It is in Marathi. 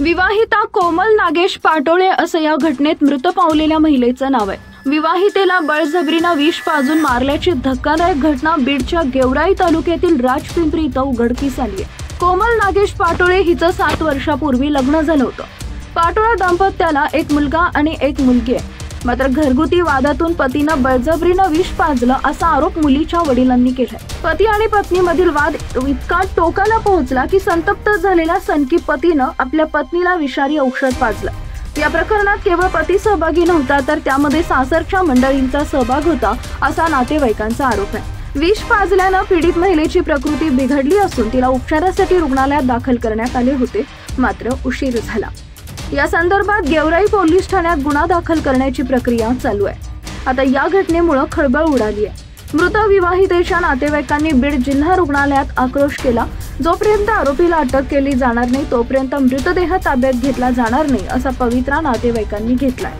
विवाहिता कोमल नागेश पाटोळे असं या घटनेत मृत पावलेल्या महिलेचं नाव आहे। विवाहितेला बळजबरीनं विष पाजून मारल्याची धक्कादायक घटना बीडच्या गेवराई तालुक्यातील राजपिंपरी इथं उघडकीस आली आहे। कोमल नागेश पाटोळे हिचं 7 वर्षापूर्वी लग्न झालं होतं। पाटोळे दाम्पत्याला एक मुलगा आणि एक मुलगी आहे। मात्र घरगुती वादातून पतीनं बळजबरीनं विष पाजलं असा आरोप मुलीच्या वडिलांनी केलाय। पती आणि पत्नीमधील वाद इतका टोकाला पोहोचला की संतप्त झालेल्या सनकी पतीनं आपल्या पत्नीला विषारी औषध पाजलं। या प्रकरणात केवळ पती सहभागी नव्हता तर त्यामध्ये सासरच्या मंडळींचा सहभाग होता असा नातेवाईकांचा आरोप आहे। विष पाजल्यानं पीडित महिलेची प्रकृती बिघडली असून तिला उपचारासाठी रुग्णालयात दाखल करण्यात आले होते, मात्र उशीर झाला। या संदर्भात गेवराई पोलीस ठाण्यात गुन्हा दाखल करण्याची प्रक्रिया चालू आहे। आता या घटनेमुळे खळबळ उडाली आहे। मृत विवाहितेच्या नातेवाईकांनी बीड जिल्हा रुग्णालयात आक्रोश केला। जोपर्यंत आरोपीला अटक केली जाणार नाही तोपर्यंत मृतदेह ताब्यात घेतला जाणार नाही असा पवित्रा नातेवाईकांनी घेतलाय।